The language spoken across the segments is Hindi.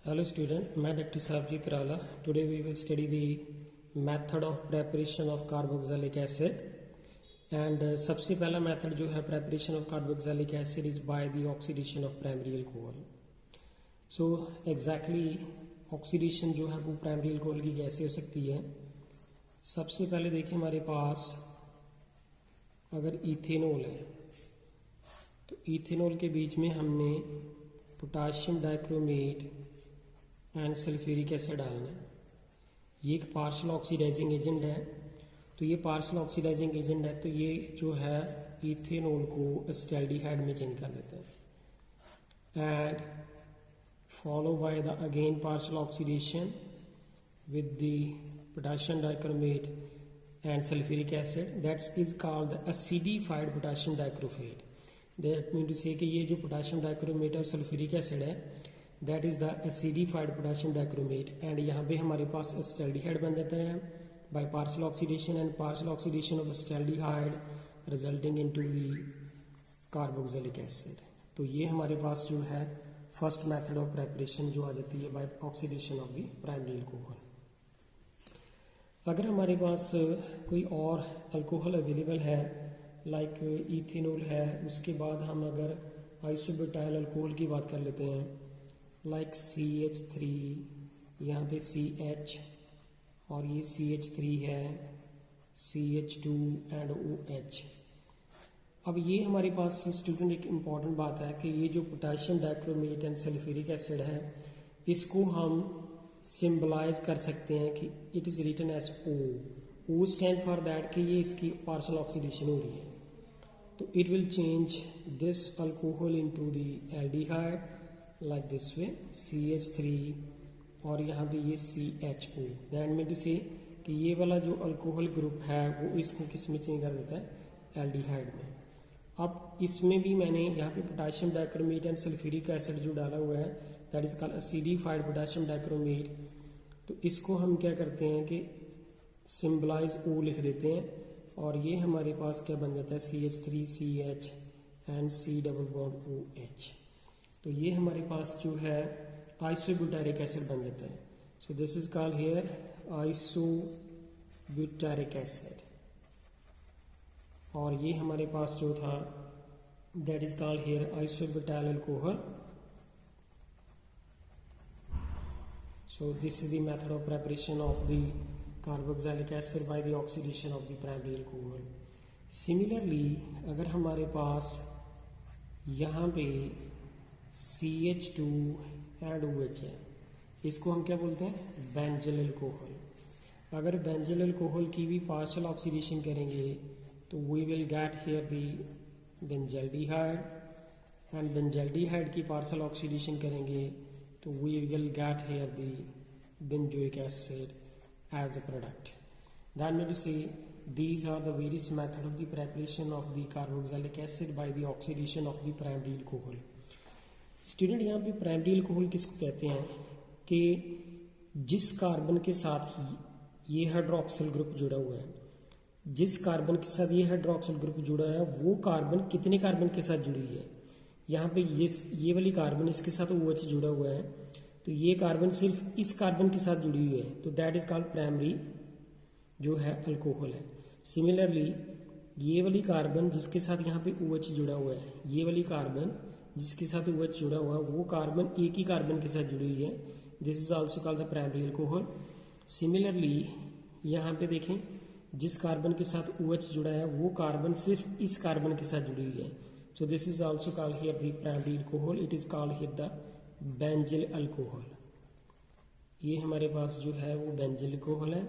Hello student, मैं Dr. Sabjit Rala. Today we will study the method of preparation of carboxylic acid. And सबसे पहला method जो है preparation of carboxylic acid is by the oxidation of primary alcohol. So exactly oxidation जो है वो primary alcohol की कैसे हो सकती है। सबसे पहले देखिए हमारे पास अगर इथेनॉल है तो इथेनॉल के बीच में हमने potassium dichromate and sulphuric acid डालना है। ये एक पार्शियल ऑक्सीडाइजिंग एजेंट है। तो ये पार्शियल ऑक्सीडाइजिंग एजेंट है तो ये जो है इथेनॉल को एस्टैल्डिहाइड में चेंज कर देता है and follow by the again partial oxidation with the potassium dichromate and sulphuric acid that's is called the acidified potassium dichromate. That mean to say कि ये जो पोटाशियम डाइक्रोमेट और सल्फ्यूरिक एसिड है that is the acidified potassium dichromate and यहाँ पे हमारे पास एस्टैल्डिहाइड बन जाता है by partial oxidation and partial oxidation of acetaldehyde resulting into the carboxylic acid. तो ये हमारे पास जो है फर्स्ट मेथड ऑफ प्रेपरेशन जो आ जाती है by oxidation of the primary alcohol. अगर हमारे पास कोई और अल्कोहल अवेलेबल है लाइक इथेनॉल है, उसके बाद हम अगर आइसोब्यूटाइल अल्कोहल की बात कर लेते हैं लाइक CH3, यहाँ पे CH और ये CH3 है, CH2 एंड OH। अब ये हमारे पास स्टूडेंट एक इम्पॉर्टेंट बात है कि ये जो potassium dichromate and sulphuric acid है इसको हम सिंबलाइज कर सकते हैं कि it is written as O stand for that कि ये इसकी पार्शियल ऑक्सीडेशन हो रही है। तो it will change this alcohol into the aldehyde like this way CH3 और यहाँ पे ये CHO। That mean to say कि ये वाला जो अल्कोहल ग्रुप है वो इसको किस में चेंज कर देता है, एल्डिहाइड में। अब इसमें भी मैंने यहाँ पे potassium dichromate and sulphuric acid जो डाला हुआ है that is called acidified potassium dichromate. तो इसको हम क्या करते हैं कि सिंबलाइज O लिख देते हैं और ये हमारे पास क्या बन जाता है CH3 CH and C double bond OH। तो ये हमारे पास जो है आइसोब्यूटारिक एसिड बन जाता है। So this is called here isobutyric acid और ये हमारे पास जो था that is called here isobutyl alcohol. So this is the method of preparation of the carboxylic acid by the oxidation of the primary alcohol. Similarly अगर हमारे पास यहाँ पे CH2 एंड OH है, इसको हम क्या बोलते हैं, बेंजल अल्कोहल। अगर बेंजल अल्कोहल की भी पार्शियल ऑक्सीडेशन करेंगे तो we will get here the benzaldehyde and benzaldehyde की पार्शियल ऑक्सीडेशन करेंगे तो we will get here the benzoic acid as the product. That mean to say these are the various methods of the preparation of the carboxylic acid by the oxidation of the primary alcohol। Student यहाँ पे प्राइमरी अल्कोहल किसको कहते हैं कि जिस कार्बन के साथ ये हाइड्रोक्सिल ग्रुप जुड़ा हुआ है, जिस कार्बन के साथ ये हाइड्रोक्सिल ग्रुप जुड़ा है वो कार्बन कितने कार्बन के साथ जुड़ी है। यहाँ पे ये वाली कार्बन इसके साथ OH जुड़ा हुआ है तो ये कार्बन सिर्फ इस कार्बन के साथ जुड़ी हुई है तो दैट इज कॉल्ड प्राइमरी जो है अल्कोहल है। सिमिलरली ये वाली कार्बन जिसके साथ यहाँ पे OH जुड़ा हुआ है, ये वाली कार्बन जिसके साथ OH जुड़ा हुआ है वो कार्बन एक ही कार्बन के साथ जुड़ी हुई है, this is also called the primary alcohol. Similarly यहाँ पे देखें जिस कार्बन के साथ OH जुड़ा है वो कार्बन सिर्फ इस कार्बन के साथ जुड़ी हुई है, so this is also called here the primary alcohol. It is called here the benzyl alcohol. ये हमारे पास जो है वो बेंजिल अल्कोहल है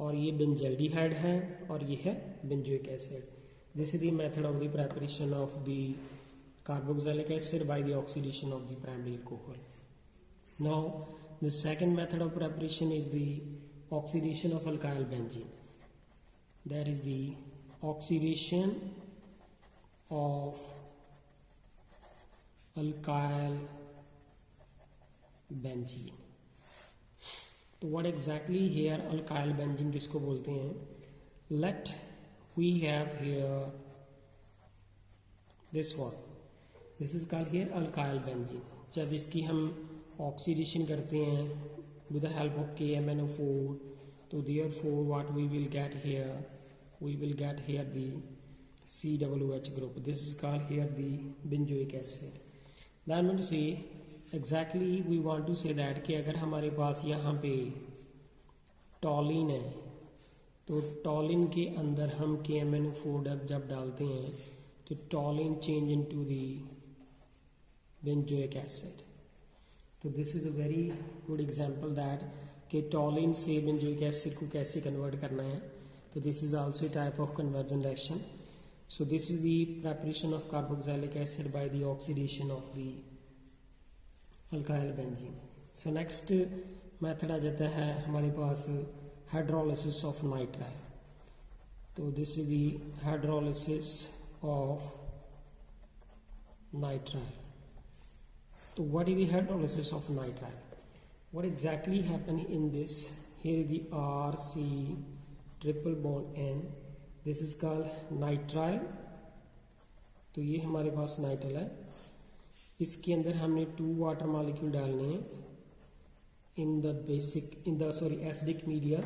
और ये बेंजल्डिहाइड है और ये है benzoic acid. This is the method of the preparation of the carboxylic acid by the oxidation of the primary alcohol. Now the second method of preparation is the oxidation of alkyl benzene. That is the oxidation of alkyl benzene. तो what exactly here alkyl benzene किसको बोलते हैं? Let we have here this one. This is called here alkyl benzene. जब इसकी हम ऑक्सीडेशन करते हैं with the help of KMnO4, तो therefore what we will get here, we will get here the COOH group. This is called here the benzoic acid. Then we say exactly we want to say that कि अगर हमारे पास यहाँ पे टॉलिन है तो टॉलिन के अंदर हम KMnO4 जब डालते हैं तो toluene change into the benzoic acid. तो this is a very good example that कि टॉलिन से बेंजोइक एसिड को कैसे कन्वर्ट करना है. तो this is also type of conversion reaction. So this is the preparation of carboxylic acid by the oxidation of the alkyl benzene. So next method आ जाता है हमारे पास हाइड्रोलिसिस ऑफ नाइट्राइल. तो this is the hydrolysis of nitrile. So what is the hydrolysis of nitrile? What exactly happen in this? Here is the RC triple bond N. This is called nitrile. तो ये हमारे पास नाइट्राइल है. इसके अंदर हमने 2 वाटर मॉलिक्यूल डालने हैं in the acidic media,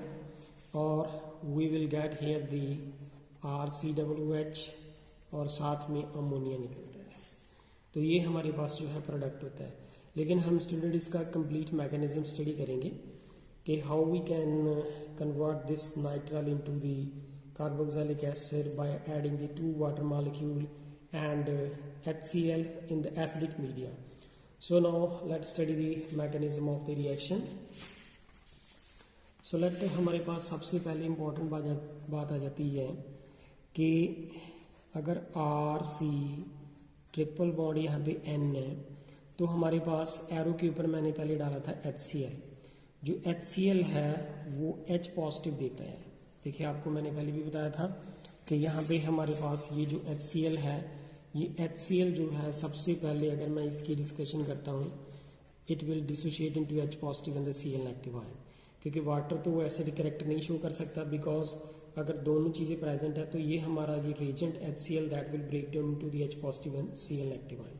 और we will get here the RCOOH और साथ में अमोनिया निकलता है. तो ये हमारे पास जो है प्रोडक्ट होता है. लेकिन हम स्टूडेंट इसका कंप्लीट मैकेनिज्म स्टडी करेंगे कि how we can convert this nitrile into the carboxylic acid by adding the 2 water molecule and HCl in the acidic media. So now let's study the mechanism of the reaction. So let हमारे पास सबसे पहले इम्पोर्टेंट बात आ जाती है कि अगर RC ट्रिपल बॉन्ड यहाँ पे N है तो हमारे पास एरो के ऊपर मैंने पहले डाला था HCl. जो HCl है वो H पॉजिटिव देता है. देखिए आपको मैंने पहले भी बताया था कि यहाँ पे हमारे पास ये जो HCl है, ये HCl जो है सबसे पहले अगर मैं इसकी डिस्कशन करता हूँ it will dissociate into H positive and the Cl negative ion. क्योंकि वाटर तो वो एसिड कैरेक्टर नहीं शो कर सकता बिकॉज अगर दोनों चीज़ें प्रेजेंट है तो ये हमारा ये reagent HCl that will break down to the H positive and Cl negative ion.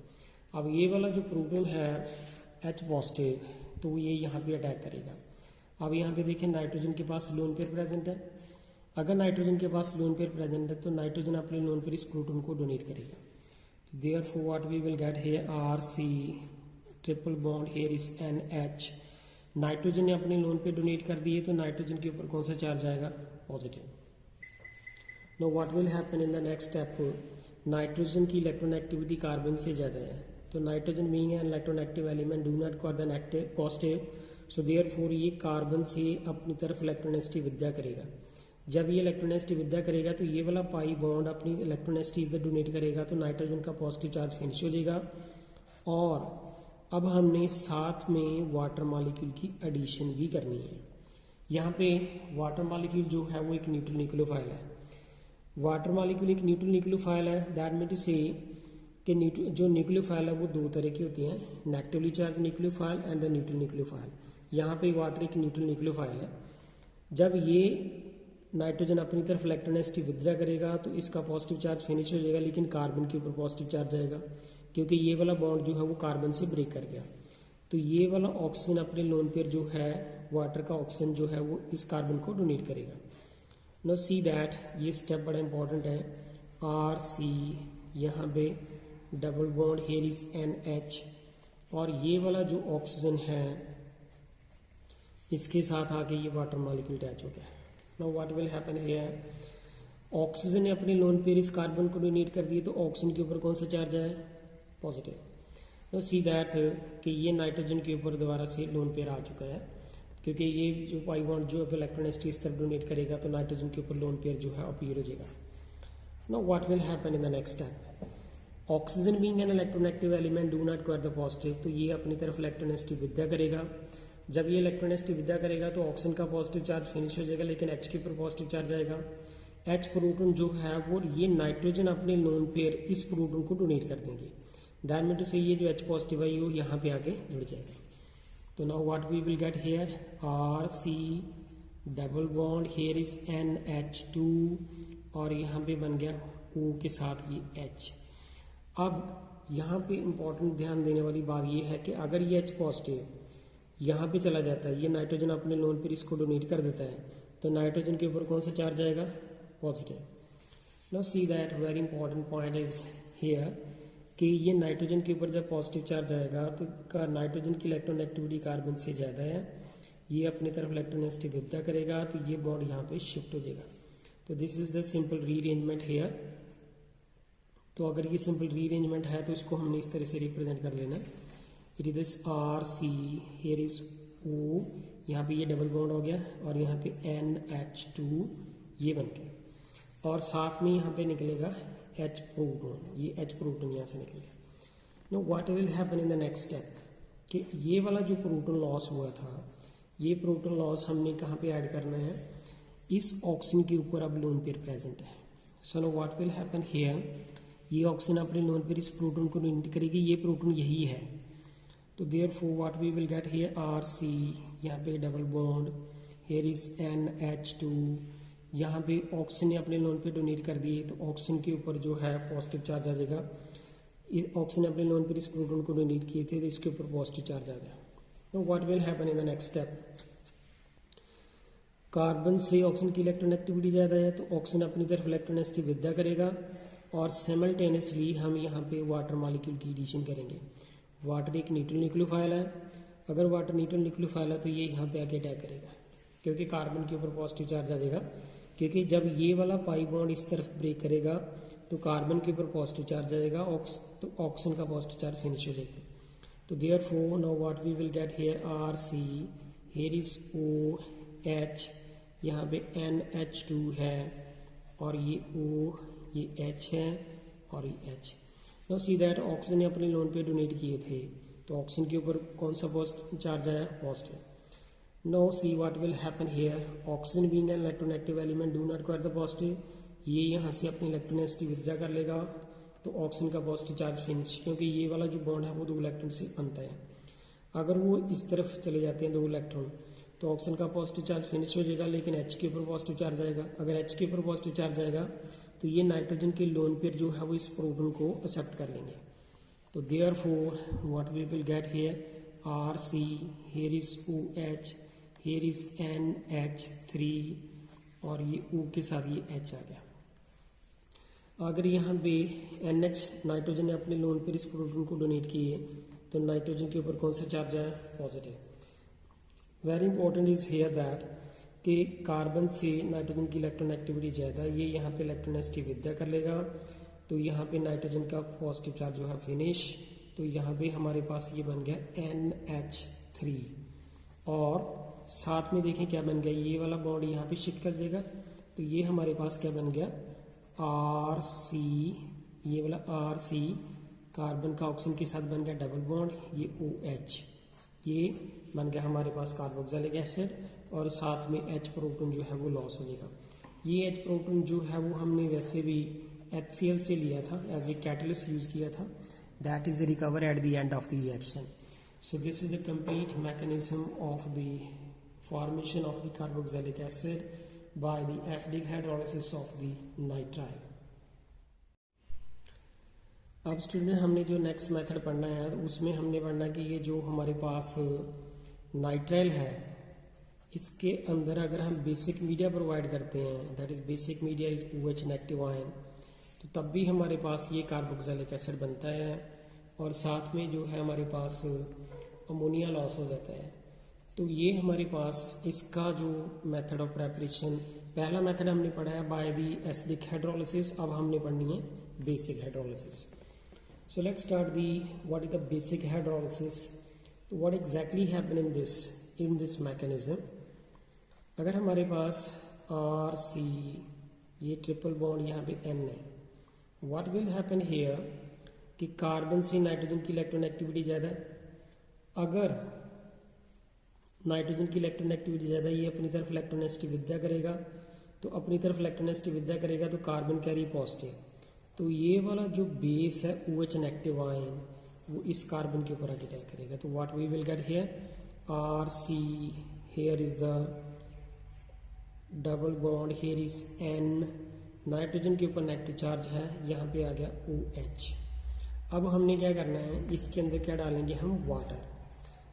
अब ये वाला जो प्रोटॉन है H पॉजिटिव तो ये यहाँ पे अटैक करेगा. अब यहाँ पे देखें नाइट्रोजन के पास लोन पेयर प्रेजेंट है. अगर नाइट्रोजन के पास लोन पेयर प्रेजेंट है तो नाइट्रोजन अपने लोन पेयर इस प्रोटॉन को डोनेट करेगा. Therefore what we will get here RC triple bond here is NH. Nitrogen ने अपने लोन पे डोनेट कर दिए तो नाइट्रोजन के ऊपर कौन सा चार्ज आएगा? Positive. No what will happen in the next step, nitrogen की इलेक्ट्रोनेगेटिविटी कार्बन से ज़्यादा है तो nitrogen being an electronegative element do not caught the negative positive. So therefore ये कार्बन से अपनी तरफ इलेक्ट्रोनेगेटिव विद्या करेगा. जब ये इलेक्ट्रोनेगेटिव विद्या करेगा तो ये वाला पाई बॉन्ड अपनी इलेक्ट्रोनेगेटिव इधर डोनेट करेगा तो नाइट्रोजन का पॉजिटिव चार्ज फिनिश हो जाएगा. और अब हमने साथ में वाटर मॉलिक्यूल की एडिशन भी करनी है. यहाँ पे वाटर मॉलिक्यूल जो है वो एक न्यूट्रल न्यूक्लियोफाइल है. वाटर मॉलिक्यूल एक न्यूट्रल न्यूक्लियोफाइल है. दैट मीन टू से कि जो न्यूक्लियोफाइल है वो 2 तरह की होती हैं, negatively charge nucleophile and the neutral nucleophile. यहाँ पे वाटर एक न्यूट्रल न्यूक्लियोफाइल है. जब ये नाइट्रोजन अपनी तरफ इलेक्ट्रोनेगेटिव विड्रॉ करेगा तो इसका पॉजिटिव चार्ज फिनिश हो जाएगा लेकिन कार्बन के ऊपर पॉजिटिव चार्ज आएगा क्योंकि ये वाला बॉन्ड जो है वो कार्बन से ब्रेक कर गया. तो ये वाला ऑक्सीजन अपने लोन पेयर जो है वाटर का ऑक्सीजन जो है वो इस कार्बन को डोनेट करेगा. नो सी दैट ये स्टेप बड़ा इंपॉर्टेंट है. RC यहाँ पे double bond here is NH और ये वाला जो ऑक्सीजन है इसके साथ आके ये वाटर मॉलिक्यूल अटैच हो गया. Now what will happen here, oxygen ने अपने लोन पेयर इस कार्बन को डोनेट कर दिए तो ऑक्सीजन के ऊपर कौन सा चार्ज है? पॉजिटिव. नो सी दैट कि ये नाइट्रोजन के ऊपर दोबारा से लोन पेयर आ चुका है क्योंकि ये जो पाई बॉन्ड जो अब इलेक्ट्रोनेगेटिव इस तरफ डोनेट करेगा तो नाइट्रोजन के ऊपर लोन पेयर जो है अपीयर हो जाएगा. Now what will happen in the next step, oxygen being an electronegative element do not caught the positive तो ये अपनी तरफ इलेक्ट्रोनेगेटिव विद्या करेगा. जब ये इलेक्ट्रोनेगेटिव विद्या करेगा तो ऑक्सीजन का पॉजिटिव चार्ज फिनिश हो जाएगा लेकिन H के ऊपर पॉजिटिव चार्ज आएगा. H प्रोटॉन जो है वो ये नाइट्रोजन अपने लोन पेयर इस प्रोटॉन को डोनेट कर देंगे. दैट मीन टू से ये जो H पॉजिटिव है वो यहाँ पे आके जुड़ जाएगा. तो now what we will get here, RC double bond here is NH2 और यहाँ पे बन गया O के साथ ये H. अब यहाँ पे इंपॉर्टेंट ध्यान देने वाली बात ये है कि अगर ये H पॉजिटिव यहाँ पे चला जाता है, ये नाइट्रोजन अपने लोन पर इसको डोनेट कर देता है, तो नाइट्रोजन के ऊपर कौन सा चार्ज आएगा? Positive. Now see that very important point is here कि ये नाइट्रोजन के ऊपर जब पॉजिटिव चार्ज आएगा तो नाइट्रोजन की इलेक्ट्रोनेगेटिविटी कार्बन से ज़्यादा है, ये अपनी तरफ इलेक्ट्रोनेगेटिव विदा करेगा, तो ये बॉन्ड यहाँ पे शिफ्ट हो जाएगा। तो this is the simple rearrangement here. तो अगर ये सिंपल रीअरेंजमेंट है तो इसको हमने इस तरह से रिप्रेजेंट कर लेना। It is this R C, here is O, यहाँ पे ये डबल बॉन्ड हो गया और यहाँ पे NH2 ये बन गया, और साथ में यहाँ पे निकलेगा H प्रोटॉन, ये H प्रोटॉन यहाँ से निकलेगा। No what will happen in the next step कि ये वाला जो प्रोटॉन लॉस हुआ था, ये प्रोटॉन लॉस हमने कहाँ पे ऐड करना है? इस ऑक्सीजन के ऊपर अब लोन पेयर प्रेजेंट है। So no what will happen here, ये ऑक्सीजन अपने लोन पेयर इस प्रोटॉन को डोनेट करेगी, ये प्रोटॉन यही है, तो therefore what we will get here RC, यहाँ पे double bond, here is NH2, यहाँ पे ऑक्सीजन ने अपने लोन पे डोनेट कर दिए, तो ऑक्सीजन के ऊपर जो है पॉजिटिव चार्ज आ जाएगा। ऑक्सीजन ने अपने लोन पे इस प्रोटॉन को डोनेट किए थे, तो इसके ऊपर पॉजिटिव चार्ज आ गया। तो what will happen in the next step, carbon से ऑक्सीजन की इलेक्ट्रोनेगेटिविटी ज़्यादा है, तो ऑक्सीजन अपनी तरफ इलेक्ट्रोनेगेटिव विदा करेगा, और सिमल्टेनियसली हम यहाँ पे वाटर मॉलिक्यूल की एडिशन करेंगे। वाटर एक न्यूट्रल न्यूक्लियोफाइल है, अगर वाटर न्यूट्रल न्यूक्लियोफाइल है तो ये यहाँ पे आके अटैक करेगा, क्योंकि कार्बन के ऊपर पॉजिटिव चार्ज आ जाएगा, क्योंकि जब ये वाला पाई बॉन्ड इस तरफ ब्रेक करेगा तो कार्बन के ऊपर पॉजिटिव चार्ज आएगा, तो ऑक्सीजन का पॉजिटिव चार्ज फिनिश हो जाएगा। तो therefore now what we will get here RC, here is OH, यहाँ पे NH2 है, और ये O, ये H है, और ये H। Now see that oxygen ने अपने लोन पे डोनेट किए थे, तो ऑक्सीजन के ऊपर कौन सा पॉजिटिव चार्ज आया? Positive. Now see what will happen here. Oxygen being an electronegative element do not require the positive. ये यहाँ से अपनी इलेक्ट्रोनेगेटिव विड्रॉ कर लेगा, तो ऑक्सीजन का पॉजिटिव चार्ज फिनिश, क्योंकि ये वाला जो बॉन्ड है वो 2 इलेक्ट्रॉन से बनता है। अगर वो इस तरफ चले जाते हैं 2 इलेक्ट्रॉन, तो ऑक्सीजन का पॉजिटिव चार्ज फिनिश हो जाएगा, लेकिन H के ऊपर पॉजिटिव चार्ज आएगा। अगर H के ऊपर पॉजिटिव चार्ज आएगा तो ये नाइट्रोजन के लोन पेयर जो है वो इस प्रोटॉन को एक्सेप्ट कर लेंगे। तो therefore what we will get here RC, here is OH, here is NH3, और ये O के साथ ये H आ गया। अगर यहाँ पे NH नाइट्रोजन ने अपने लोन पर इस प्रोटॉन को डोनेट किए, तो नाइट्रोजन के ऊपर कौन सा चार्ज आया? Positive. Very important is here that कि कार्बन से नाइट्रोजन की इलेक्ट्रोनेगेटिविटी ज़्यादा, ये यहाँ पे इलेक्ट्रोनेगेटिव विदा कर लेगा, तो यहाँ पे नाइट्रोजन का पॉजिटिव चार्ज जो है फिनिश, तो यहाँ पे हमारे पास ये बन गया NH3, और साथ में देखें क्या बन गया, ये वाला बॉन्ड यहाँ पे शिफ्ट कर देगा, तो ये हमारे पास क्या बन गया? RC, ये वाला RC कार्बन का ऑक्सीजन के साथ बन गया डबल बॉन्ड, ये OH, ये बन गया हमारे पास कार्बोक्सिलिक एसिड, और साथ में H प्रोटॉन जो है वो लॉस हो जाएगा। ये H प्रोटॉन जो है वो हमने वैसे भी HCl से लिया था, एज ए कैटलिस्ट यूज किया था, that is recover at the end of the reaction. So this is the complete mechanism of the formation of the carboxylic acid by the acidic hydrolysis of the nitrile. अब स्टूडेंट हमने जो नेक्स्ट मेथड पढ़ना है उसमें हमने पढ़ना कि ये जो हमारे पास नाइट्राइल है, इसके अंदर अगर हम बेसिक मीडिया प्रोवाइड करते हैं, that is basic media is OH negative ion, तो तब भी हमारे पास ये कार्बोक्सिलिक एसिड बनता है, और साथ में जो है हमारे पास अमोनिया लॉस हो जाता है। तो ये हमारे पास इसका जो मेथड ऑफ प्रेपरेशन, पहला मेथड हमने पढ़ा है बाय द एसिडिक हाइड्रोलिसिस, अब हमने पढ़नी है basic hydrolysis. So let's start the what is the basic hydrolysis. तो what exactly happen in this mechanism, अगर हमारे पास RC, ये ट्रिपल बॉन्ड यहाँ पे N है, व्हाट विल हैपन हियर कि कार्बन से नाइट्रोजन की इलेक्ट्रोनेगेटिविटी ज़्यादा है, अगर नाइट्रोजन की इलेक्ट्रोनेगेटिविटी ज़्यादा, ये अपनी तरफ इलेक्ट्रोनेगेटिव विदा करेगा, तो अपनी तरफ इलेक्ट्रोनेगेटिव विदा करेगा तो कार्बन कैरी पॉजिटिव, तो ये वाला जो बेस है OH नेगेटिव आयन वो इस कार्बन के ऊपर अटैक करेगा। तो what we will get here RC, here is the double bond, here is N, nitrogen के ऊपर नेगेटिव चार्ज है, यहाँ पे आ गया OH। अब हमने क्या करना है, इसके अंदर क्या डालेंगे हम? वाटर।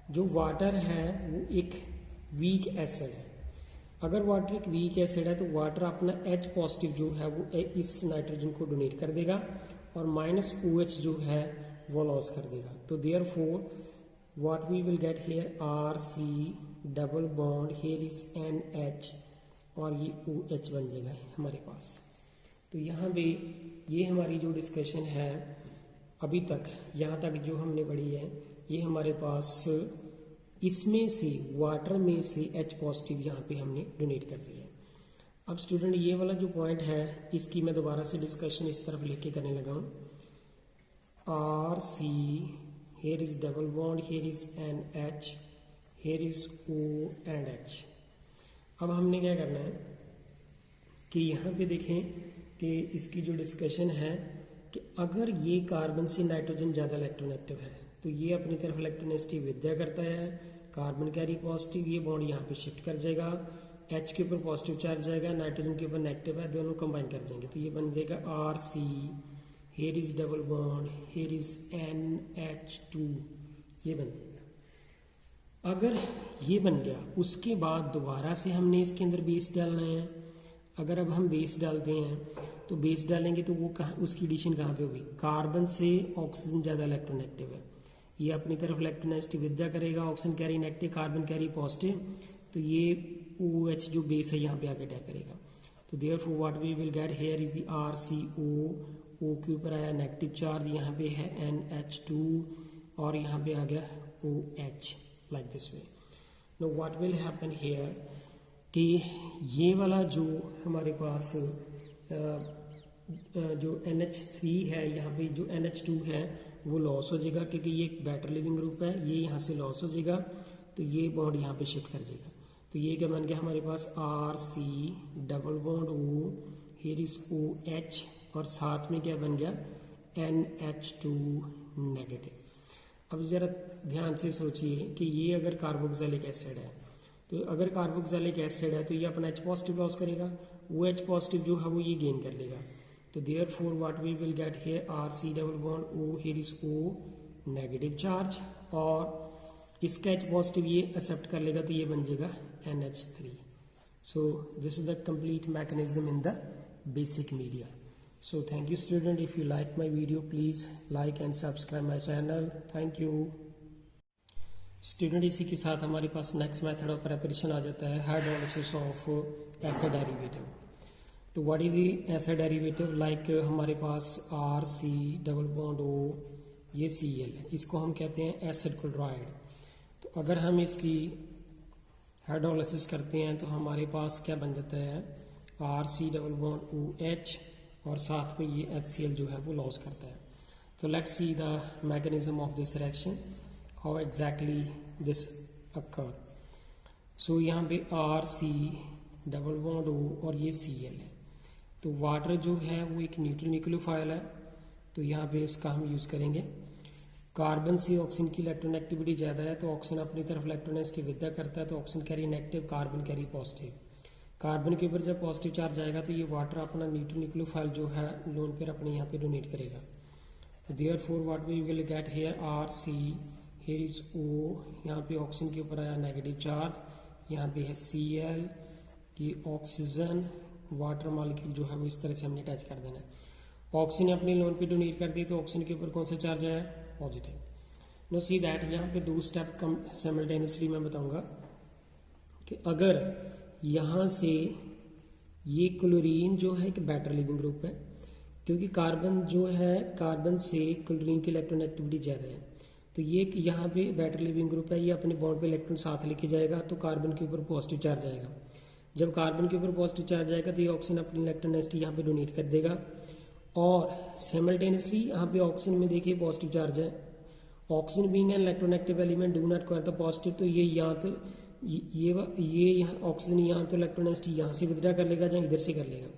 जो वाटर है वो एक वीक एसिड है। अगर वाटर एक वीक एसिड है तो वाटर अपना H पॉजिटिव जो है वो इस नाइट्रोजन को डोनेट कर देगा और माइनस OH जो है वो लॉस कर देगा। तो therefore what we will get here RC double bond, here is NH और ये OH बन जाएगा हमारे पास। तो यहाँ पे ये हमारी जो डिस्कशन है अभी तक, यहाँ तक जो हमने पढ़ी है, ये हमारे पास इसमें से वाटर में से H पॉजिटिव यहाँ पे हमने डोनेट कर दिया है। अब स्टूडेंट ये वाला जो पॉइंट है इसकी मैं दोबारा से डिस्कशन इस तरफ लेके करने लगा हूँ। RC, here is double bond, here is NH, here is O and H। अब हमने क्या करना है कि यहाँ पे देखें कि इसकी जो डिस्कशन है कि अगर ये कार्बन से नाइट्रोजन ज़्यादा इलेक्ट्रोनेगेटिव है तो ये अपनी तरफ इलेक्ट्रोनेगेटिव विद्या करता है, कार्बन कैरी पॉजिटिव, ये बॉन्ड यहाँ पे शिफ्ट कर जाएगा, H के ऊपर पॉजिटिव चार्ज जाएगा, नाइट्रोजन के ऊपर नेगेटिव है, दोनों कंबाइन कर जाएंगे तो ये बन जाएगा RC, here is double bond, here is NH2, ये बन जाएगा। अगर ये बन गया उसके बाद दोबारा से हमने इसके अंदर बेस डालना है। अगर अब हम बेस डालते हैं तो बेस डालेंगे तो वो कहाँ, उसकी एडिशन कहाँ पे होगी, कार्बन से ऑक्सीजन ज़्यादा इलेक्ट्रोनेगेटिव है, ये अपनी तरफ इलेक्ट्रोनेगेटिव विद्या करेगा, oxygen carry negative, carbon carry positive, तो ये OH जो बेस है यहाँ पे आके अटैक करेगा। तो therefore what we will get here is the RCO, O के ऊपर आया नेगेटिव चार्ज, यहाँ पे है NH2 और यहाँ पे आ गया OH, like this way. No what will happen here कि ये वाला जो हमारे पास जो NH3 है, यहाँ पे जो NH2 है वो लॉस हो जाएगा क्योंकि ये एक बेटर लिविंग ग्रुप है, ये यहाँ से लॉस हो जाएगा तो ये बॉन्ड यहाँ पे शिफ्ट कर जाएगा। तो ये क्या बन गया हमारे पास RC double bond O, here is OH और साथ में क्या बन गया NH2 नेगेटिव। अब जरा ध्यान से सोचिए कि ये अगर कार्बोक्सिलिक एसिड है तो अगर कार्बोक्सिलिक एसिड है तो ये अपना H पॉजिटिव लॉस करेगा, वो H पॉजिटिव जो है वो ये गेन कर लेगा। तो therefore what we will get here RC double bond O, here is O negative charge और इसका H पॉजिटिव ये एक्सेप्ट कर लेगा तो ये बन जाएगा NH3। So this is the complete mechanism in the basic media. So thank you student, if you like my video please like and subscribe my channel, thank you student। इसी के साथ हमारे पास नेक्स्ट मेथड ऑफ प्रेपरेशन आ जाता है हाइड्रोलिसिस ऑफ एसिड डेरिवेटिव। तो what is the acid derivative, like हमारे पास RC डबल बॉन्ड O, ये Cl है, इसको हम कहते हैं एसिड क्लोराइड। तो अगर हम इसकी हाइड्रोलिसिस करते हैं तो हमारे पास क्या बन जाता है RC डबल बॉन्ड OH और साथ में ये HCl जो है वो लॉस करता है। तो let's see the mechanism of this reaction, how exactly this occur. So यहाँ पे RC डबल बॉन्ड O और ये Cl है। तो वाटर जो है वो एक न्यूट्रल न्यूक्लियोफाइल है तो यहाँ पे उसका हम यूज़ करेंगे। कार्बन से ऑक्सीजन की इलेक्ट्रोनेगेटिविटी ज़्यादा है तो ऑक्सीजन अपनी तरफ इलेक्ट्रोनेगेटिव विद्या करता है तो oxygen carry negative, carbon carry positive. Carbon के ऊपर जब पॉजिटिव चार्ज आएगा तो ये वाटर अपना न्यूट्रल न्यूक्लियोफाइल जो है लोन पर अपने यहाँ पे डोनेट करेगा। तो therefore what we will get here RC, here is O, यहाँ पे ऑक्सीजन के ऊपर आया नेगेटिव चार्ज, यहाँ पे है Cl, ये ऑक्सीजन वाटर मॉलिक्यूल जो है वो इस तरह से हमने अटैच कर देना है। ऑक्सीजन अपने लोन पे डोनेट कर दी तो ऑक्सीजन के ऊपर कौन सा चार्ज आया, पॉजिटिव। नो सी दैट यहाँ पे दो स्टेप कम साइमल्टेनियसली मैं बताऊंगा कि अगर यहाँ से ये क्लोरीन जो है एक बेटर लिविंग ग्रुप है क्योंकि कार्बन जो है कार्बन से क्लोरीन की इलेक्ट्रोनेगेटिविटी ज़्यादा है तो ये यहाँ पे बेटर लिविंग ग्रुप है, ये अपने बॉन्ड पे इलेक्ट्रॉन साथ लेके जाएगा तो कार्बन के ऊपर पॉजिटिव चार्ज आएगा। जब कार्बन के ऊपर पॉजिटिव चार्ज आएगा तो ये ऑक्सीजन अपनी इलेक्ट्रोनेगेटिविटी यहाँ पे डोनेट कर देगा और साइमल्टेनियसली यहाँ पे ऑक्सीजन में देखिए पॉजिटिव चार्ज है। Oxygen being an electronegative element do not acquire the positive, तो ये यहाँ तो ये यहाँ ऑक्सीजन यहाँ तो इलेक्ट्रोनेगेटिविटी यहाँ से विड्रॉ कर लेगा या इधर से कर लेगा।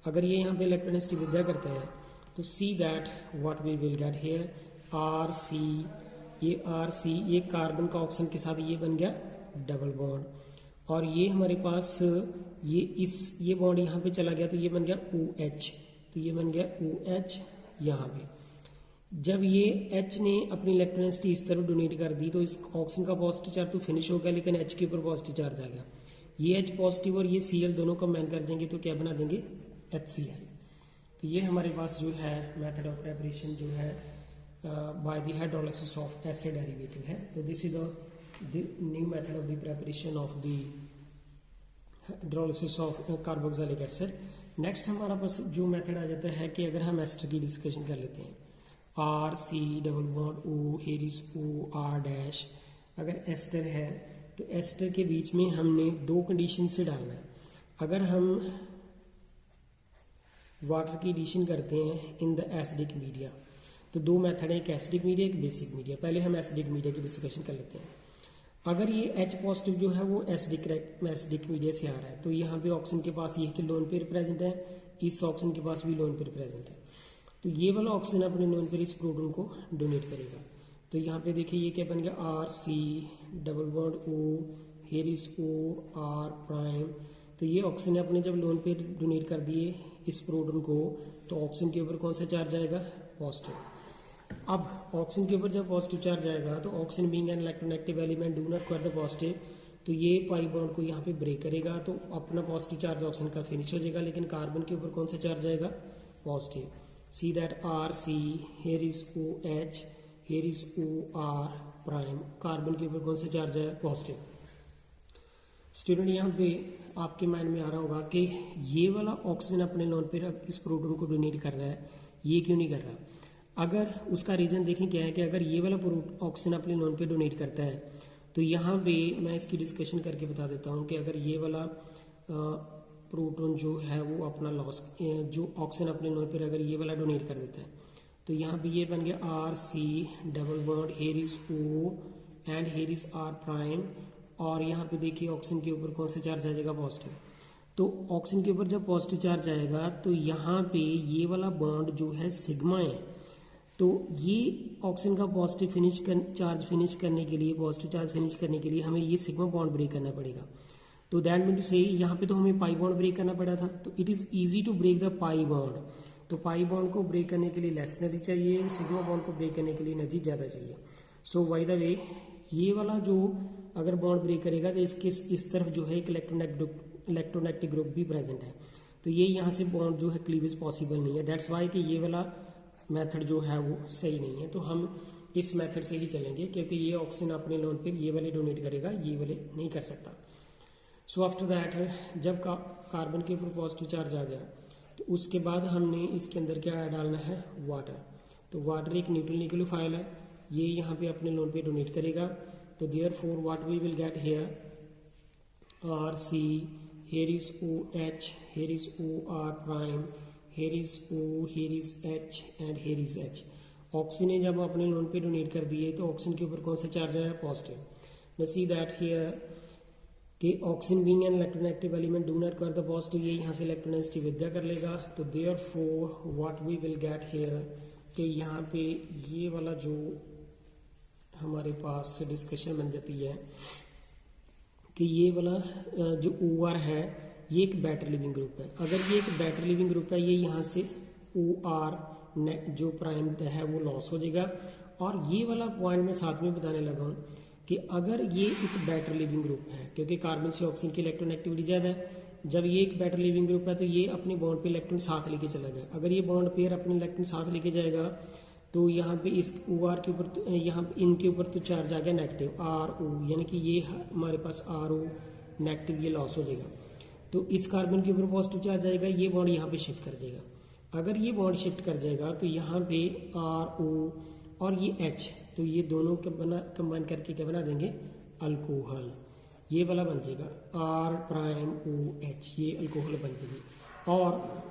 अगर ये यहाँ पे इलेक्ट्रोनेगेटिविटी विड्रॉ करता है तो see that what we will get here RC, ये RC ये कार्बन का ऑक्सीजन के साथ ये बन गया डबल बॉन्ड और ये हमारे पास ये बॉन्ड यहाँ पे चला गया तो ये बन गया OH, तो ये बन गया OH यहाँ पे। जब ये H ने अपनी इलेक्ट्रोनेसिटी इस तरफ डोनेट कर दी तो इस ऑक्सीजन का पॉजिटिव चार्ज तो फिनिश हो गया, लेकिन H के ऊपर पॉजिटिव चार्ज आ गया। ये H पॉजिटिव और ये Cl दोनों कंबाइन कर देंगे तो क्या बना देंगे, HCl। तो ये हमारे पास जो है मेथड ऑफ प्रेपरेशन जो है by the hydrolysis of acid derivative है। तो this is the new method of the preparation of the hydrolysis of carboxylic acid. Next हमारा पास जो मेथड आ जाता है कि अगर हम एस्टर की डिस्कशन कर लेते हैं, R C double bond O, here is O R dash. अगर एस्टर है तो एस्टर के बीच में हमने दो कंडीशन से डालना है। अगर हम वाटर की एडिशन करते हैं इन द एसिडिक मीडिया, तो दो मेथड है, एक एसिडिक मीडिया एक बेसिक मीडिया। पहले हम एसिडिक मीडिया की डिस्कशन कर लेते हैं। अगर ये H पॉजिटिव जो है वो एसिडिक मीडिया से आ रहा है, तो यहाँ पे ऑक्सीजन के पास ये कि लोन पेयर प्रेजेंट है, इस ऑक्सीजन के पास भी लोन पेयर प्रेजेंट है। तो ये वाला ऑक्सीजन अपने लोन पेयर इस प्रोटॉन को डोनेट करेगा। तो यहाँ पे देखिए ये क्या बन गया, R C double bond O, here is O R prime. तो ये ऑक्सीजन ने अपने जब लोन पेयर डोनेट कर दिए इस प्रोटॉन को, तो ऑक्सीजन के ऊपर कौन सा चार्ज आएगा, पॉजिटिव। अब ऑक्सीजन के ऊपर जब पॉजिटिव चार्ज आएगा तो oxygen being an electronegative element do not acquire the positive, तो ये पाई बॉन्ड को यहाँ पे ब्रेक करेगा, तो अपना पॉजिटिव चार्ज ऑक्सीजन का फिनिश हो जाएगा, लेकिन कार्बन के ऊपर कौन सा चार्ज आएगा, positive. See that R C, here is O H, here is O R prime. Carbon के ऊपर कौन सा चार्ज है, पॉजिटिव। स्टूडेंट यहाँ पे आपके माइंड में आ रहा होगा कि ये वाला ऑक्सीजन अपने लोन पे इस प्रोटॉन को डोनेट कर रहा है, ये क्यों नहीं कर रहा। अगर उसका रीजन देखें क्या है कि अगर ये वाला ऑक्सीजन अपने लोन पे डोनेट करता है तो यहाँ पे मैं इसकी डिस्कशन करके बता देता हूँ कि अगर ये वाला प्रोटॉन जो है वो अपना लॉस, जो ऑक्सीजन अपने लोन पे अगर ये वाला डोनेट कर देता है, तो यहाँ पे ये बन गया R C double bond, here is O and here is R prime. और यहाँ पे देखिए ऑक्सीजन के ऊपर कौन सा चार्ज आ जाएगा, पॉजिटिव। तो ऑक्सीजन के ऊपर जब पॉजिटिव चार्ज आएगा तो यहाँ पे ये वाला बॉन्ड जो है सिग्मा है, तो ये ऑक्सीजन का पॉजिटिव चार्ज फिनिश करने के लिए, पॉजिटिव चार्ज फिनिश करने के लिए हमें ये सिग्मा बॉन्ड ब्रेक करना पड़ेगा। तो दैट मीन टू से यहाँ पे तो हमें पाई बॉन्ड ब्रेक करना पड़ा था, तो it is easy to break the pi bond. तो पाई बॉन्ड को ब्रेक करने के लिए लेस एनर्जी चाहिए, सिग्मा बॉन्ड को ब्रेक करने के लिए एनर्जी ज़्यादा चाहिए। सो बाय द वे ये वाला जो अगर बॉन्ड ब्रेक करेगा तो इसके इस तरफ जो है एक इलेक्ट्रोनेगेटिव ग्रुप भी प्रेजेंट है, तो ये यहाँ से बॉन्ड जो है क्लीवेज पॉसिबल नहीं है। दैट्स वाई कि ये वाला मेथड जो है वो सही नहीं है। तो हम इस मेथड से ही चलेंगे, क्योंकि ये ऑक्सीजन अपने लोन पे ये वाले डोनेट करेगा, ये वाले नहीं कर सकता। सो आफ्टर दैट जब कार्बन के ऊपर पॉजिटिव चार्ज आ गया तो उसके बाद हमने इसके अंदर क्या डालना है, वाटर। तो वाटर एक न्यूट्रल न्यूक्लियोफाइल है, ये यहाँ पे अपने लोन पे डोनेट करेगा। तो therefore what we will get here, R C, here is O H, here is O R prime, here is O, here is H and here is H। Oxygen ने जब अपने लोन पे डोनेट कर दिए तो ऑक्सीजन के ऊपर कौन सा चार्ज आया, positive. now see that here कि oxygen being an electronegative element do not acquire the positive, ये यहाँ से इलेक्ट्रोनेसिटी विद्या कर लेगा। तो therefore what we will get here कि यहाँ पे ये वाला जो हमारे पास डिस्कशन बन जाती है कि ये वाला जो OR है ये एक बैटर लिविंग ग्रुप है। अगर ये एक बैटर लिविंग ग्रुप है, ये यहाँ से OR जो प्राइम है वो लॉस हो जाएगा। और ये वाला पॉइंट मैं साथ में बताने लगा हूँ कि अगर ये एक बैटर लिविंग ग्रुप है, क्योंकि कार्बन से ऑक्सीजन की इलेक्ट्रोनेगेटिविटी ज़्यादा है, जब ये एक बैटर लिविंग ग्रुप है तो ये अपने बॉन्ड पे इलेक्ट्रॉन साथ लेके चला जाए। अगर ये बॉन्ड पेयर अपने इलेक्ट्रॉन साथ लेके जाएगा तो यहाँ पे इस OR के ऊपर, यहाँ इनके ऊपर तो चार्ज आ गया नेगेटिव RO, यानी कि ये हमारे पास RO नेगेटिव, ये लॉस हो जाएगा। तो इस कार्बन के ऊपर पॉजिटिव चार्ज आएगा, ये बॉन्ड यहाँ पे शिफ्ट कर जाएगा। अगर ये बॉन्ड शिफ्ट कर जाएगा तो यहाँ पे RO और ये H, तो ये दोनों कंबाइन करके क्या बना देंगे, अल्कोहल। ये वाला बन जाएगा R'OH, ये अल्कोहल बन जाएगी। और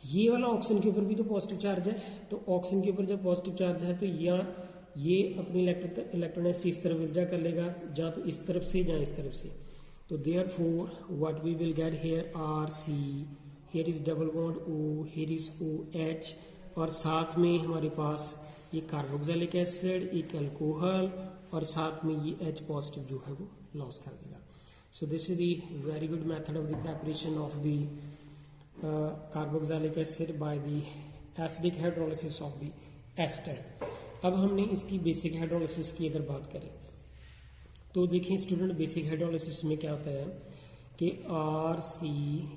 ये वाला ऑक्सीजन के ऊपर भी तो पॉजिटिव चार्ज है, तो ऑक्सीजन के ऊपर जब पॉजिटिव चार्ज है तो यहाँ ये अपनी इलेक्ट्रोनेसिटी इस तरफ विड्रॉ कर लेगा, या तो इस तरफ से या इस तरफ से। तो therefore what we will get here, RC, here is double bond O, here is OH, और साथ में हमारे पास ये कार्बोक्सिलिक एसिड, एक अल्कोहल, और साथ में ये H पॉजिटिव जो है वो लॉस कर देगा। So this is the very good method of the preparation of the carboxylic acid by the acidic hydrolysis of the ester. अब हमने इसकी बेसिक हाइड्रोलिसिस की अगर बात करें तो देखें स्टूडेंट, बेसिक हाइड्रोलिसिस में क्या होता है कि आर सी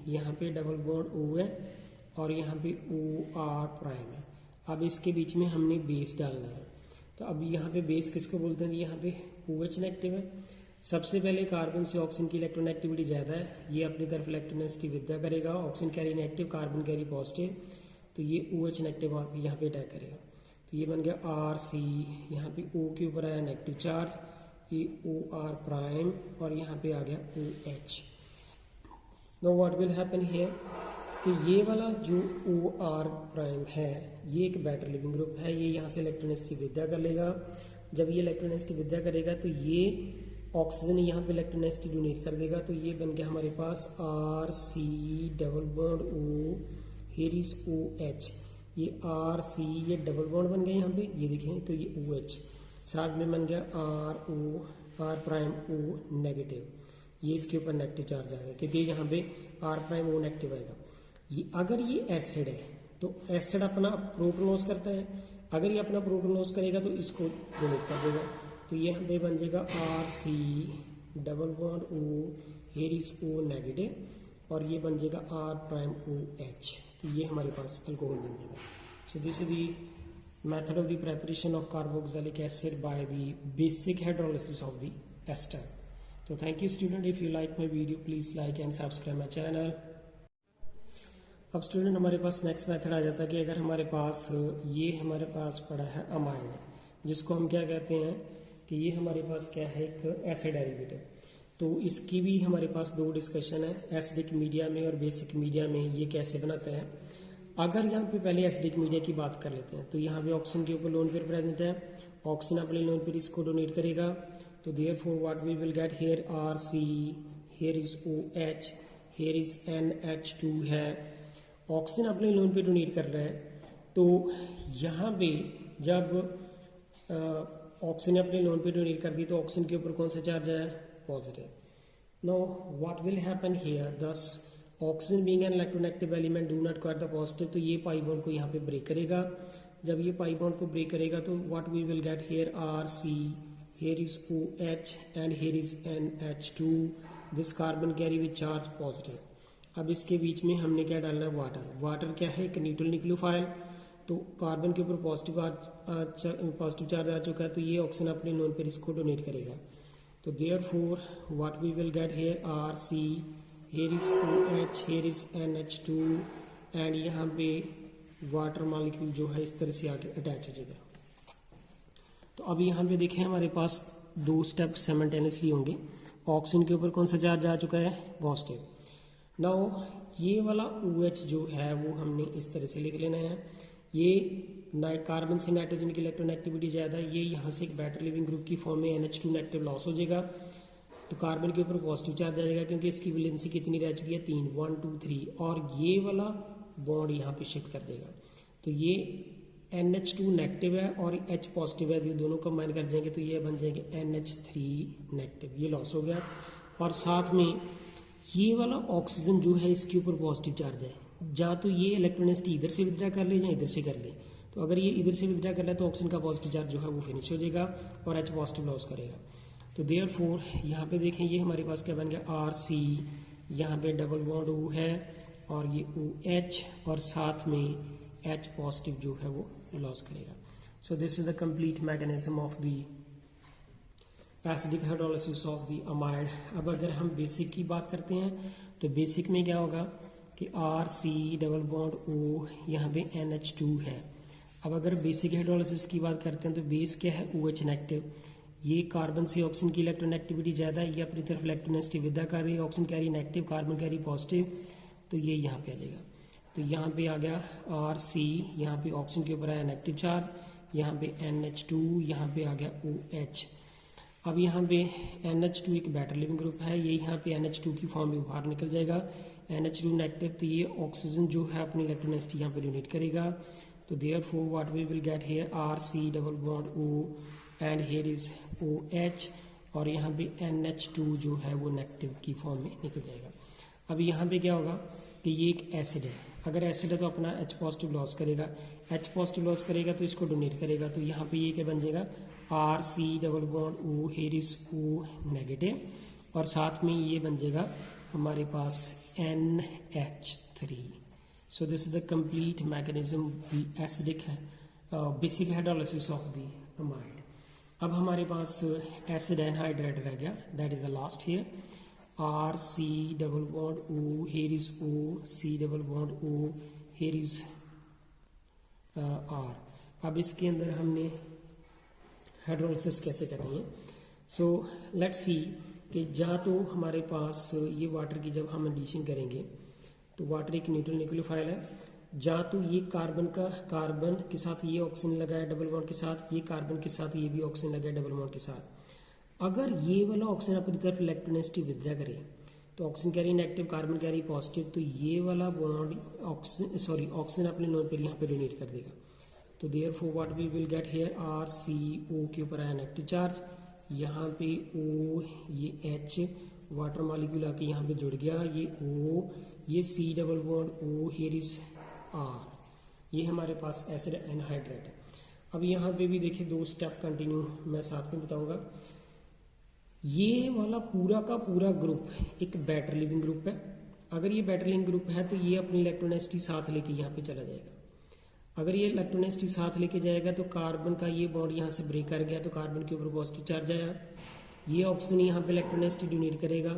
यहाँ पे डबल बॉन्ड ओ है और यहाँ पे ओ आर प्राइम है। अब इसके बीच में हमने बेस डालना है। तो अब यहाँ पे बेस किसको बोलते हैं, यहाँ पे OH नेगेटिव है। सबसे पहले कार्बन से ऑक्सीजन की इलेक्ट्रोनेगेटिविटी ज़्यादा है, ये अपनी तरफ इलेक्ट्रोनेगेटिविटी विद्या करेगा, oxygen carry negative, carbon carry positive, तो ये OH नेगेटिव यहाँ पे अटैक करेगा। तो ये बन गया आर सी, यहाँ पे O के ऊपर आया नेगेटिव चार्ज, ये OR प्राइम और यहाँ पे आ गया OH। Now what will happen here कि ये वाला जो OR प्राइम है ये एक बेटर लिविंग ग्रुप है, ये यहाँ से इलेक्ट्रोनेगेटिविटी विद्या कर लेगा। जब ये इलेक्ट्रोनेगेटिविटी विद्या करेगा तो ये ऑक्सीजन यहाँ पे इलेक्ट्रोनेगेटिविटी डोनेट कर देगा। तो ये बन गया हमारे पास R C double bond O, here is OH, ये आर सी ये डबल बॉन्ड बन गया यहाँ पे, ये देखें तो ये OH, साथ में बन गया आर प्राइम O नेगेटिव, ये इसके ऊपर नेगेटिव चार्ज आएगा क्योंकि यहाँ पे आर प्राइम O नेगेटिव आएगा। ये अगर ये एसिड है तो एसिड अपना प्रोटॉन लॉस करता है, अगर ये अपना प्रोटॉन लॉस करेगा तो इसको डोनेट कर देगा। तो ये यहाँ पे बन जाएगा R C double bond O, here is O negative और ये बन जाएगा आर प्राइम OH। तो ये हमारे पास अल्कोहल बन जाएगा। So this is the method of the preparation of carboxylic acid by the basic hydrolysis of the ester. तो thank you student, if you like my video please like and subscribe my channel. अब स्टूडेंट हमारे पास नेक्स्ट मेथड आ जाता है कि अगर हमारे पास ये हमारे पास पड़ा है अमाइड, जिसको हम क्या कहते हैं कि ये हमारे पास क्या है एक एसिड डेरिवेटिव, तो इसकी भी हमारे पास दो डिस्कशन है, एसिडिक मीडिया में और बेसिक मीडिया में ये कैसे बनाते हैं। अगर यहाँ पे पहले एसिडिक मीडिया की बात कर लेते हैं तो यहाँ पे ऑक्सीजन के ऊपर लोन पेयर प्रेजेंट है, ऑक्सीजन अपने लोन पेयर इसको डोनेट करेगा। तो therefore what we will get here R C, here is OH, here is NH2 है, ऑक्सीजन अपने लोन पे डोनेट कर रहा है। तो यहाँ पे जब ऑक्सीजन अपने लोन पे डोनेट कर दी तो ऑक्सीजन के ऊपर कौन सा चार्ज है, positive. Now what will happen here, this oxygen being an electronegative element do not cut the positive, तो ये पाई बॉन्ड को यहाँ पे ब्रेक करेगा। जब ये पाई बॉन्ड को ब्रेक करेगा तो what we will get here R C, here is OH and here is NH2, this carbon carry with charge positive. अब इसके बीच में हमने क्या डालना है, वाटर। वाटर क्या है, एक न्यूट्रल न्यूक्लियोफाइल, तो कार्बन के ऊपर पॉजिटिव चार्ज आ चुका है, तो ये ऑक्सीजन अपने लोन पेयर इसको डोनेट करेगा। तो therefore what we will get here R C, here is OH, here is NH2 and यहाँ पे वाटर मॉलिक्यूल जो है इस तरह से आके अटैच हो जाएगा। तो अब यहाँ पे देखें हमारे पास दो स्टेप साइमल्टेनियसली होंगे। ऑक्सीजन के ऊपर कौन सा चार्ज आ चुका है, पॉजिटिव। नाउ ये वाला OH जो है वो हमने इस तरह से लिख लेना है। ये कार्बन से नाइट्रोजन की इलेक्ट्रोनेगेटिविटी ज़्यादा है, ये यहाँ से एक बेटर लिविंग ग्रुप की फॉर्म में NH2 नेगेटिव लॉस हो जाएगा। तो कार्बन के ऊपर पॉजिटिव चार्ज आ जाएगा क्योंकि इसकी वैलेंसी कितनी रह चुकी है, 3, 1 2 3, और ये वाला बॉन्ड यहाँ पे शिफ्ट कर देगा। तो ये NH2 नेगेटिव है और H पॉजिटिव है, ये दोनों कंबाइन कर जाएंगे तो ये बन जाएंगे NH3 नेगेटिव, ये लॉस हो गया। और साथ में ये वाला ऑक्सीजन जो है इसके ऊपर पॉजिटिव चार्ज है, या तो ये इलेक्ट्रोनेगेटिविटी इधर से विथड्रा कर ले या इधर से कर ले। तो अगर ये इधर से विथड्रा कर ले तो ऑक्सीजन का पॉजिटिव चार्ज जो है वो फिनिश हो जाएगा और H पॉजिटिव लॉस करेगा। तो देयरफॉर यहाँ पे देखें ये हमारे पास क्या बन गया, आर सी, यहाँ पे डबल बॉन्ड O है और ये OH और साथ में H पॉजिटिव जो है वो लॉस करेगा। सो this is the complete mechanism of the acidic hydrolysis of the amide. अब अगर हम बेसिक की बात करते हैं तो बेसिक में क्या होगा कि R C double bond O, यहाँ पे NH2 है। अब अगर बेसिक हाइड्रोलिसिस की बात करते हैं तो बेस क्या है, OH नेगेटिव। ये कार्बन से ऑक्सीजन की इलेक्ट्रोनेगेटिविटी ज़्यादा है, ये अपनी तरफ इलेक्ट्रोनेगेटिविटी विदा कर रही है, oxygen carry negative, carbon carry positive, तो ये यहाँ पे आ जाएगा। तो यहाँ पे आ गया आर सी, यहाँ पे ऑक्सीजन के ऊपर आया नेगेटिव चार्ज, यहाँ पे NH2, यहाँ पे आ गया OH। अब यहाँ पे NH2 एक बेटर लिविंग ग्रुप है, ये यहाँ पे NH2 की फॉर्म में बाहर निकल जाएगा, NH2 नेगेटिव, तो ये ऑक्सीजन जो है अपनी इलेक्ट्रोनेगेटिविटी यहाँ पे डोनेट करेगा। तो therefore what we will get here R C double bond O and here is OH और यहाँ पे NH2 जो है वो नेगेटिव की फॉर्म में निकल जाएगा। अब यहाँ पे क्या होगा कि ये एक एसिड है, अगर एसिड है तो अपना H पॉजिटिव लॉस करेगा, H पॉजिटिव लॉस करेगा तो इसको डोनेट करेगा, तो यहाँ पे ये क्या बन जाएगा RC double bond O, here is O negative, और साथ में ये बन जाएगा हमारे पास NH3. So this is the complete mechanism, the acidic basic hydrolysis of the amide. अब हमारे पास एसिड एनहाइड्राइड रह गया, that is the last here. RC double bond O, here is O, C double bond O, here is R. अब इसके अंदर हमने हाइड्रोलिसिस कैसे करनी है. सो लेट्स सी कि जा तो हमारे पास ये वाटर की जब हम एडिशन करेंगे तो वाटर एक न्यूट्रल न्यूक्लियोफाइल है, जा तो ये कार्बन के साथ ये ऑक्सीजन लगा है डबल बॉन्ड के साथ, ये कार्बन के साथ ये भी ऑक्सीजन लगा है डबल बॉन्ड के साथ. अगर ये वाला ऑक्सीजन अपनी तरफ इलेक्ट्रोनेगेटिव विड्रॉ करे तो oxygen carry negative, carbon carry positive, तो ये वाला बॉन्ड ऑक्सीजन अपने लोन पर यहाँ पे डोनेट कर देगा. तो therefore what we will get here RCO के ऊपर आया नेगेटिव चार्ज, यहाँ पे O, ये H वाटर मॉलिक्यूल आके यहाँ पे जुड़ गया, ये O, ये C double bond O, here is R. ये हमारे पास एसिड एनहाइड्राइड है. अब यहाँ पे भी देखिए दो स्टेप कंटिन्यू मैं साथ में बताऊंगा. ये वाला पूरा का पूरा ग्रुप एक बैटर लिविंग ग्रुप है. अगर ये बैटर लिविंग ग्रुप है तो ये अपनी इलेक्ट्रोनेगेटिव साथ लेके यहाँ पे चला जाएगा. अगर ये इलेक्ट्रोनेगेटिव साथ लेके जाएगा तो कार्बन का ये बॉन्ड यहाँ से ब्रेक कर गया तो कार्बन के ऊपर पॉजिटिव चार्ज आया, ये ऑक्सीजन यहाँ पे इलेक्ट्रोनेगेटिव डोनेट करेगा.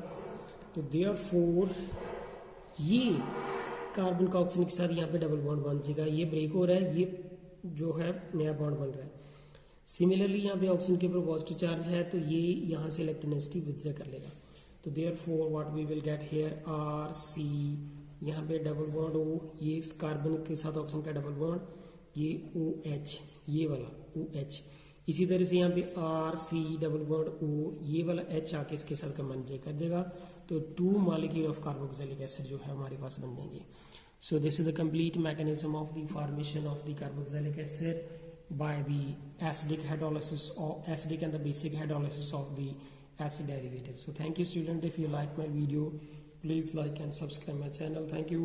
तो देयरफॉर ये कार्बन का ऑक्सीजन के साथ यहाँ पे डबल बॉन्ड बन जाएगा, ये ब्रेक हो रहा है, ये जो है नया बॉन्ड बन रहा है. सिमिलरली यहाँ पे ऑक्सीजन के ऊपर पॉजिटिव चार्ज है तो ये यहाँ से इलेक्ट्रोनेगेटिव विड्रॉ कर लेगा. तो therefore what we will get here RC, यहाँ पे डबल बॉन्ड O, ये इस कार्बन के साथ ऑक्सीजन का डबल बॉन्ड, ये OH, ये वाला OH. इसी तरह से यहाँ पे RC डबल बॉन्ड O, ये वाला H आके इसके साथ कंबाइन कर देगा, तो 2 मॉलिक्यूल ऑफ कार्बोक्सिलिक एसिड जो है हमारे पास बन जाएंगे. सो this is the complete mechanism of the formation of the carboxylic acid by the acidic hydrolysis or acidic and the basic hydrolysis of the acid derivatives. So thank you student, if you like my video please like and subscribe my channel. Thank you.